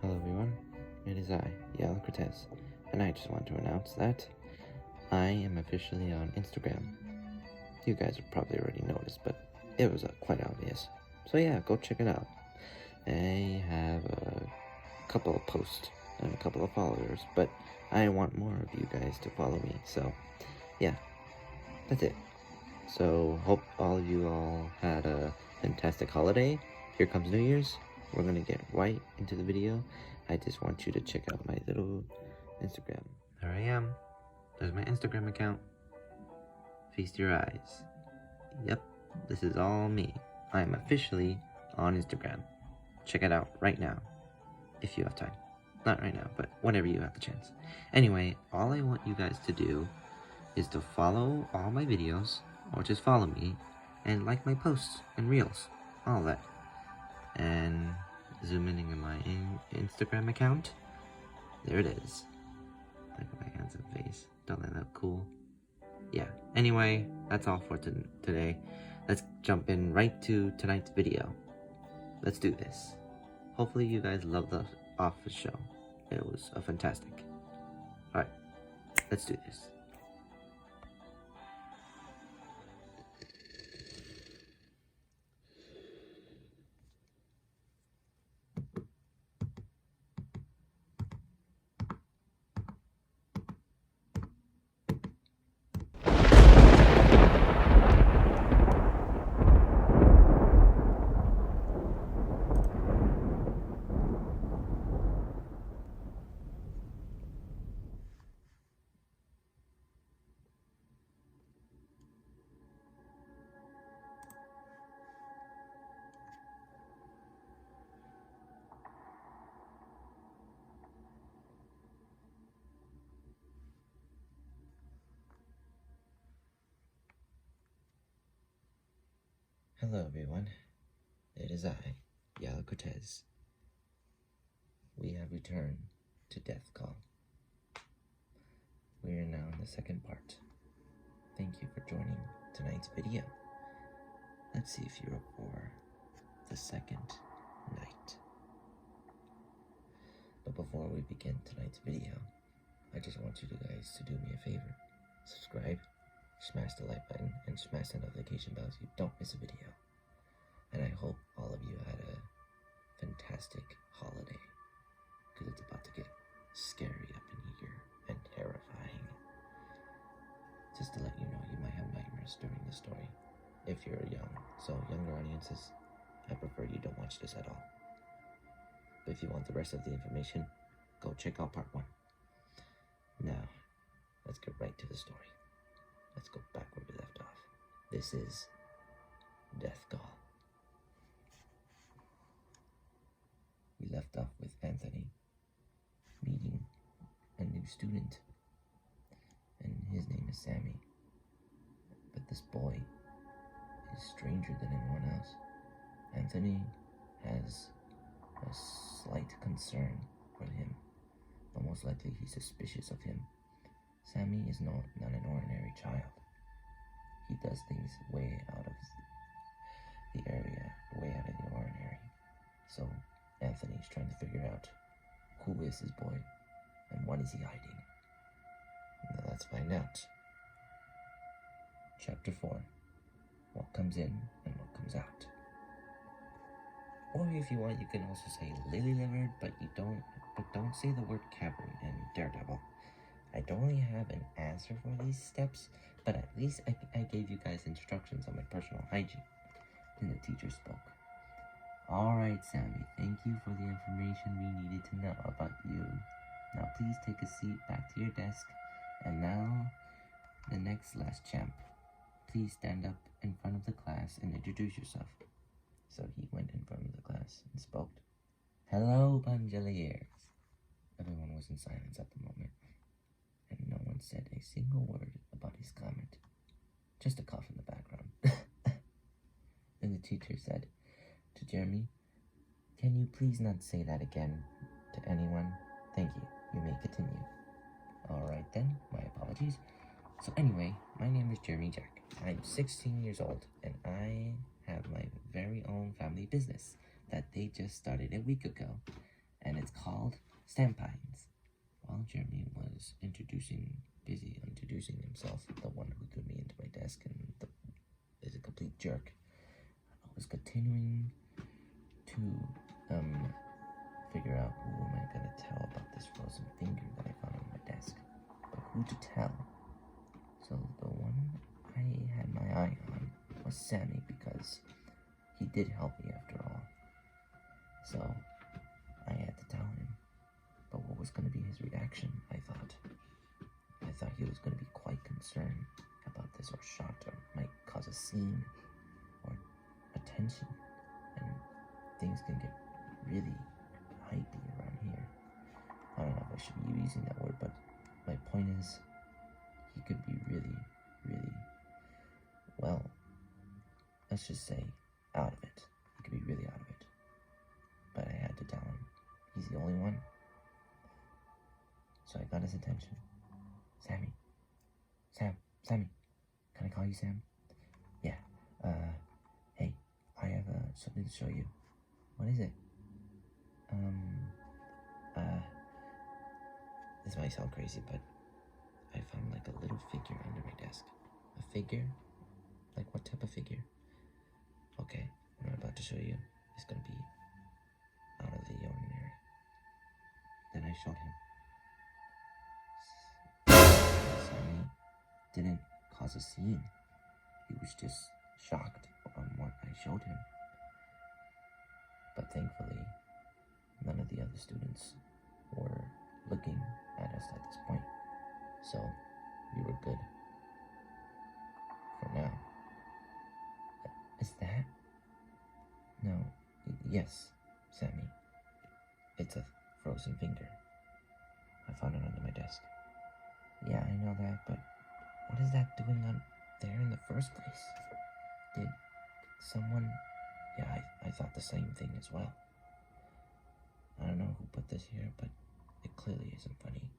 Hello everyone, it is I, Yal Cortez, and I just want to announce that I am officially on Instagram. You guys have probably already noticed, but it was quite obvious. So yeah, go check it out. I have a couple of posts and a couple of followers, but I want more of you guys to follow me, so yeah, that's it. So hope all of you all had a fantastic holiday. Here comes New Year's. We're gonna get right into the video. I just want you to check out my little Instagram. There I am. There's my Instagram account. Feast your eyes. Yep, this is all me. I'm officially on Instagram. Check it out right now, if you have time. Not right now, but whenever you have the chance. Anyway, all I want you guys to do is to follow all my videos, or just follow me, and like my posts and reels, all that. And zoom in on my Instagram account. There it is. Look at my handsome face. Don't that look cool? Yeah. Anyway, that's all for today. Let's jump in right to tonight's video. Let's do this. Hopefully you guys love the Office show. It was fantastic. Alright, let's do this. Hello everyone, it is I, Yala Cortez. We have returned to Death Call. We are now in the second part. Thank you for joining tonight's video. Let's see if you're up for the second night. But before we begin tonight's video, I just want you guys to do me a favor. Subscribe, smash the like button, and smash the notification bell so you don't miss a video. And I hope all of you had a fantastic holiday, because it's about to get scary up in here and terrifying. Just to let you know, you might have nightmares during the story if you're young. So younger audiences, I prefer you don't watch this at all. But if you want the rest of the information, go check out part 1. Now, let's get right to the story. Let's go back where we left off. This is Death Call. We left off with Anthony meeting a new student, and his name is Sammy. But this boy is stranger than anyone else. Anthony has a slight concern for him, but most likely he's suspicious of him. Sammy is not an ordinary child. He does things way out of the area, way out of the ordinary. So Anthony's trying to figure out who is this boy and what is he hiding. Now let's find out. Chapter 4. What comes in and what comes out. Or if you want, you can also say lily livered, but don't say the word cavern and daredevil. I don't really have an answer for these steps, but at least I gave you guys instructions on my personal hygiene. Then the teacher spoke. Alright, Sammy, thank you for the information we needed to know about you. Now please take a seat back to your desk. And now, the next last champ. Please stand up in front of the class and introduce yourself. So he went in front of the class and spoke. Hello, Banjaliers. Everyone was in silence at the moment, and no one said a single word about his comment. Just a cough in the background. Then the teacher said to Jeremy, "Can you please not say that again to anyone? Thank you. You may continue." Alright then, my apologies. So anyway, my name is Jeremy Jack. I'm 16 years old, and I have my very own family business that they just started a week ago. and it's called Stampines. While Jeremy was busy introducing himself, the one who threw me into my desk and is a complete jerk, I was continuing to figure out who am I gonna tell about this frozen finger that I found on my desk. But who to tell? So the one I had my eye on was Sammy, because he did help me after all. So I had to tell him. But what was going to be his reaction, I thought he was going to be quite concerned about this, or shocked, or might cause a scene, or attention, and things can get really hypey around here. I don't know if I should be using that word, but my point is, he could be really, really, well, let's just say, out of it. He could be really out of it. But I had to tell him. He's the only one. So I got his attention. Sammy. Can I call you Sam? Yeah. Hey, I have something to show you. What is it? This might sound crazy, but I found like a little figure under my desk. A figure? Like what type of figure? Okay, what I'm about to show you is gonna be out of the ordinary. Then I showed him. Sammy didn't cause a scene. He was just shocked on what I showed him. But thankfully, none of the other students were looking at us at this point. So we were good for now. Is that? No. Yes, Sammy. It's a frozen finger. I found it under my desk. Yeah, I know that, but what is that doing on there in the first place? Did someone... Yeah, I thought the same thing as well. I don't know who put this here, but it clearly isn't funny.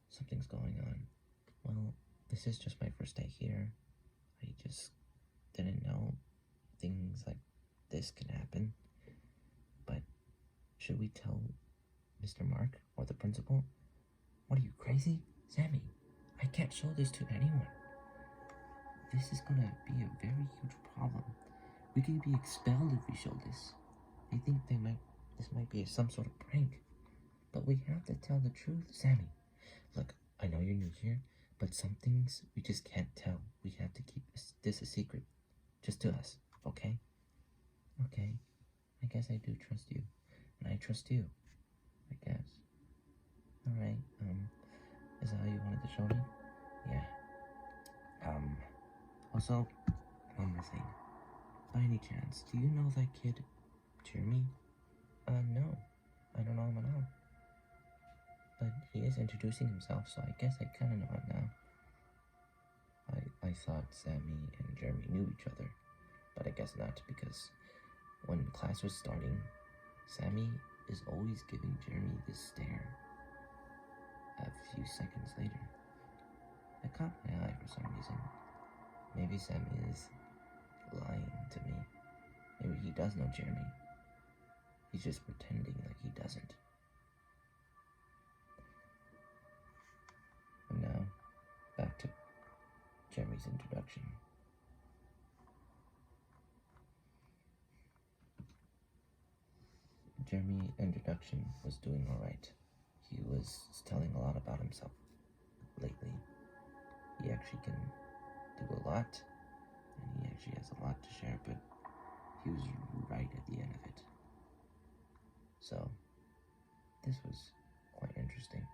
Something's going on. Well, this is just my first day here. I just didn't know things like this can happen. But should we tell Mr. Mark or the principal? What are you, crazy? Sammy, I can't show this to anyone. This is gonna be a very huge problem. We could be expelled if we show this. They think this might be some sort of prank. But we have to tell the truth, Sammy. Look, I know you're new here, but some things we just can't tell. We have to keep this a secret. Just to us, okay? Okay, I guess I do trust you. And I trust you, I guess. Alright, is that how you wanted to show me? Yeah. Also, one more thing. By any chance, do you know that kid, Jeremy? No. I don't know him at all. But he is introducing himself, so I guess I kinda know him now. I thought Sammy and Jeremy knew each other, but I guess not, because when class was starting, Sammy is always giving Jeremy this stare. A few seconds later, it caught my eye for some reason. Maybe Sammy is lying to me. Maybe he does know Jeremy. He's just pretending like he doesn't. And now, back to Jeremy's introduction. Jeremy's introduction was doing alright. He was telling a lot about himself lately. He actually can do a lot, and he actually has a lot to share, but he was right at the end of it. So, this was quite interesting.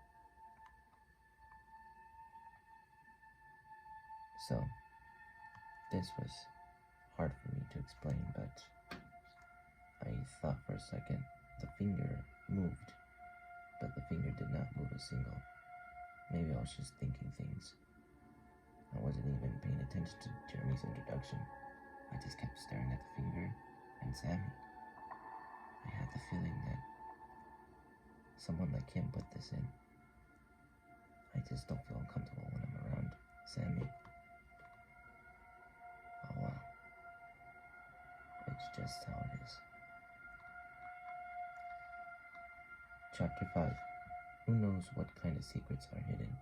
So, this was hard for me to explain, but I thought for a second the finger moved, but the finger did not move a single. Maybe I was just thinking things. I wasn't even paying attention to Jeremy's introduction. I just kept staring at the finger and Sammy. I had the feeling that someone like him put this in. I just don't feel uncomfortable when I'm around Sammy. Oh well. It's just how it is. Chapter 5. Who knows what kind of secrets are hidden?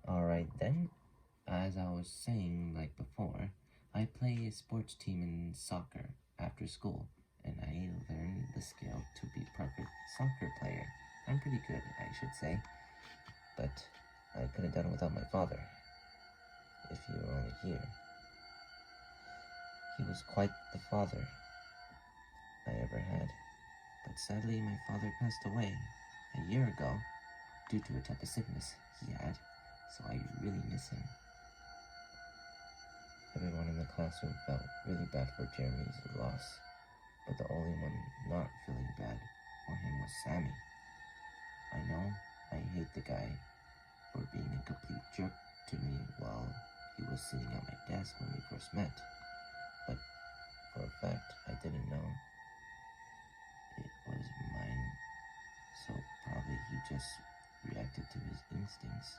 Alright then, as I was saying like before, I play a sports team in soccer after school, and I learned the skill to be a perfect soccer player. I'm pretty good, I should say, but I could have done it without my father, if he were only here. He was quite the father I ever had, but sadly my father passed away a year ago due to a type of sickness he had, so I really miss him. Everyone in the classroom felt really bad for Jeremy's loss, but the only one not feeling bad for him was Sammy. I know I hate the guy for being a complete jerk to me while he was sitting at my desk when we first met, but for a fact I didn't know it was mine, so probably he just reacted to his instincts.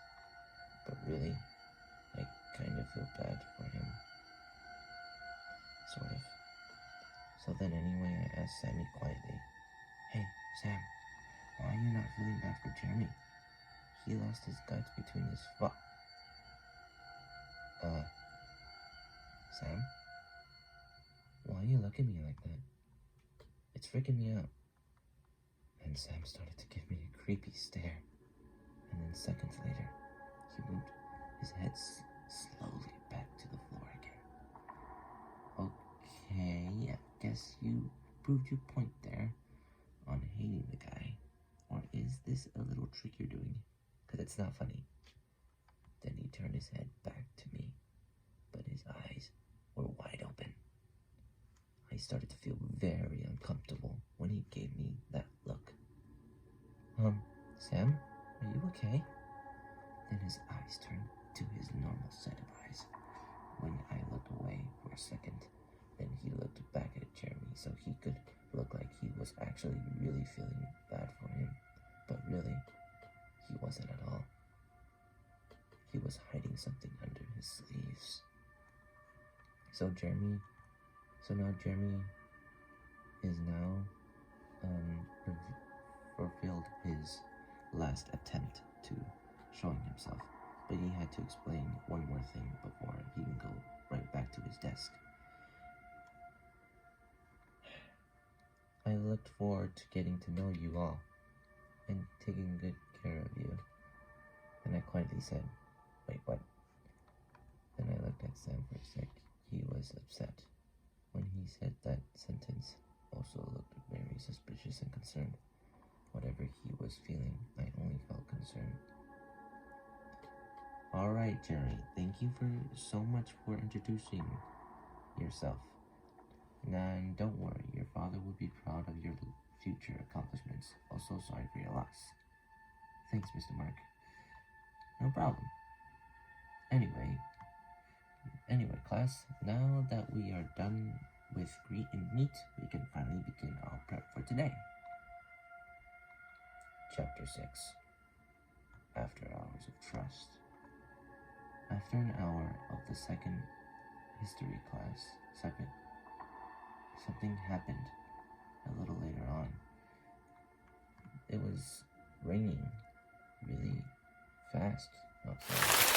But really, I kind of feel bad for him. Sort of. So then anyway, I asked Sammy quietly, "Hey, Sam, why are you not feeling bad for Jeremy? He lost his guts between his Sam? Why you look at me like that? It's freaking me out." And Sam started to give me a creepy stare. And then seconds later, he moved his head slowly back to the floor again. Okay, I guess you proved your point there on hating the guy. Or is this a little trick you're doing? Because it's not funny. Then he turned his head back to me, but his eyes were wide open. I started to feel very uncomfortable when he gave me that look. Sam, are you okay? Then his eyes turned to his normal set of eyes. When I looked away for a second, then he looked back at Jeremy so he could look like he was actually really feeling bad for him. But really, he wasn't at all. He was hiding something under his sleeves. So now Jeremy is now fulfilled his last attempt to showing himself, but he had to explain one more thing before he can go right back to his desk. I looked forward to getting to know you all and taking good care of you. And I quietly said, "Wait, what?" Then I looked at Sam for a sec. He was upset. When he said that sentence, also looked very suspicious and concerned. Whatever he was feeling, I only felt concerned. "Alright, Jerry, thank you so much for introducing yourself. And don't worry, your father will be proud of your future accomplishments. Also sorry for your loss." "Thanks, Mr. Mark." "No problem. Anyway, class, now that we are done with greet and meet, we can finally begin our prep for today." Chapter 6. After Hours of Trust. After an hour of the second history class, something happened a little later on. It was raining really fast outside.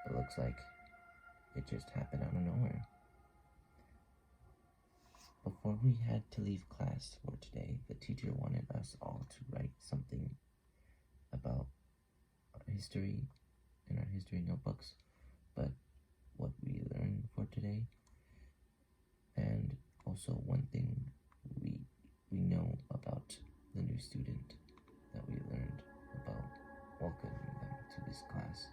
It looks like it just happened out of nowhere. Before we had to leave class for today, the teacher wanted us all to write something about our history in our history notebooks, but what we learned for today, and also one thing we know about the new student that we learned about welcoming them to this class.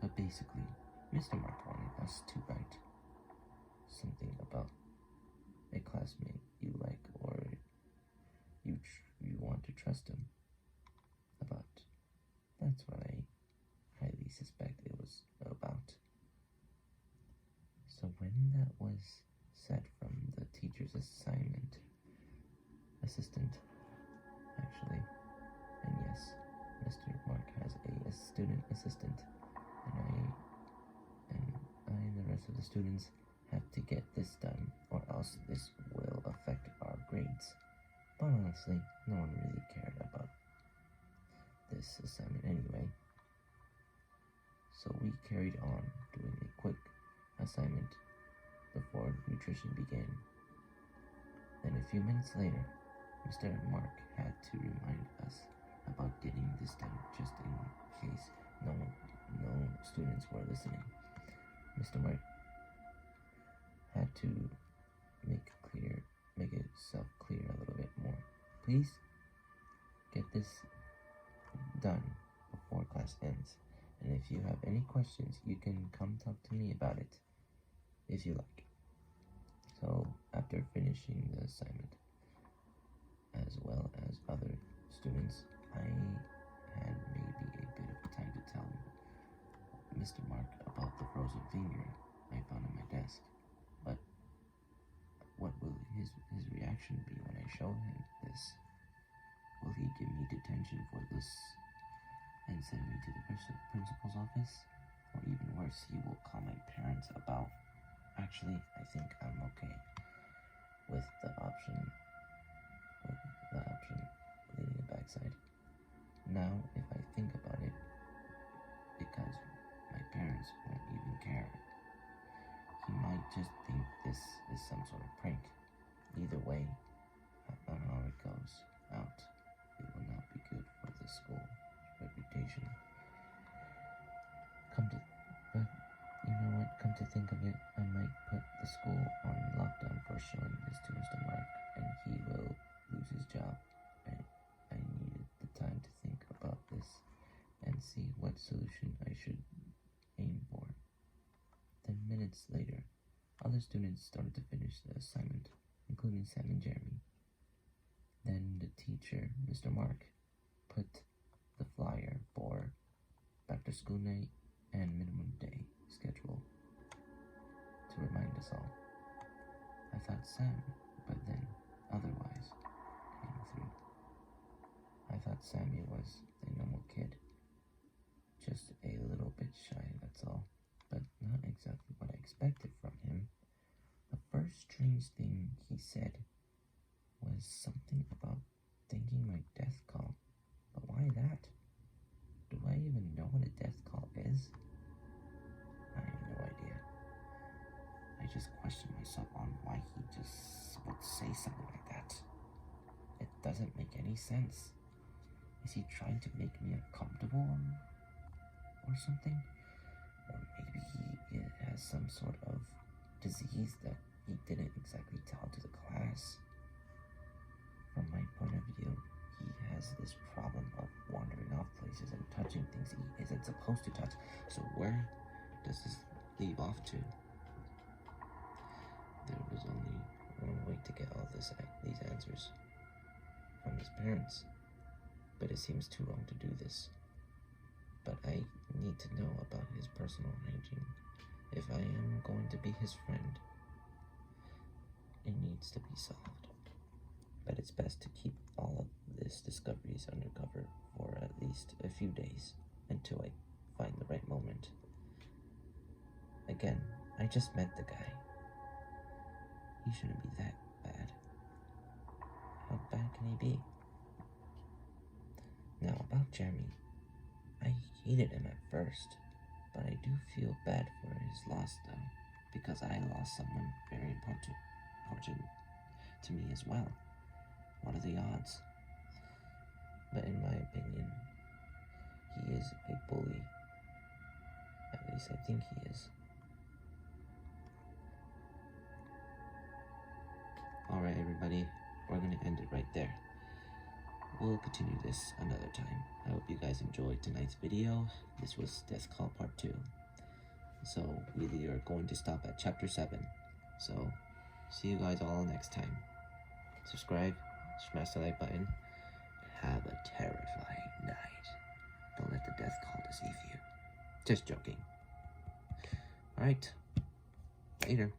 But basically, Mr. Mark wanted us to write something about a classmate you like or you want to trust him about. That's what I highly suspect it was about. So when that was said from the teacher's assistant, actually, and yes, Mr. Mark has a student assistant, and I rest of the students have to get this done, or else this will affect our grades. But honestly, no one really cared about this assignment anyway. So we carried on doing a quick assignment before nutrition began. Then a few minutes later, Mr. Mark had to remind us about getting this done just in case no students were listening. Mr. Mark had to make itself clear a little bit more. Please get this done before class ends. And if you have any questions, you can come talk to me about it, if you like. So, after finishing the assignment, as well as other students, I had maybe a bit of time to tell Mr. Mark about the frozen finger I found on my desk. But what will his reaction be when I show him this? Will he give me detention for this and send me to the principal's office? Or even worse, he will call my parents about. Actually, I think I'm okay with the option leading the backside. Now, if I think about it, because my parents won't even care, he might just think this is some sort of prank. Either way, how it goes out, it will not be good for the school's reputation. But you know what? Come to think of it, I might put the school on lockdown for showing this to Mr. Mark, and he will lose his job. I needed the time to think about this and see what solution I should aim for. 10 minutes later, other students started to finish the assignment, including Sam and Jeremy. Then the teacher, Mr. Mark, put the flyer for back to school night and minimum day schedule to remind us all. I thought Sam, but then otherwise came through. I thought Sammy was a normal kid, just a little bit shy, that's all, but not exactly what I expected from him. The first strange thing he said was something about thinking my death call. But why that? Do I even know what a death call is? I have no idea. I just questioned myself on why he just would say something like that. It doesn't make any sense. Is he trying to make me uncomfortable or something? Or maybe he has some sort of disease that he didn't exactly tell to the class. From my point of view, he has this problem of wandering off places and touching things he isn't supposed to touch. So where does this leave off to? There was only one way to get all these answers, from his parents. But it seems too wrong to do this. But I need to know about his personal hygiene. If I am going to be his friend, it needs to be solved. But it's best to keep all of these discoveries undercover for at least a few days until I find the right moment. Again, I just met the guy. He shouldn't be that bad. How bad can he be? Now, about Jeremy, I hated him at first, but I do feel bad for his loss though, because I lost someone very important to me as well. What are the odds? But in my opinion, he is a bully. At least I think he is. Alright everybody, we're going to end it right there. We'll continue this another time. I hope you guys enjoyed tonight's video. This was Death Call Part 2. So we are going to stop at Chapter 7. So, see you guys all next time. Subscribe, smash the like button. Have a terrifying night. Don't let the death call deceive you. Just joking. Alright, later.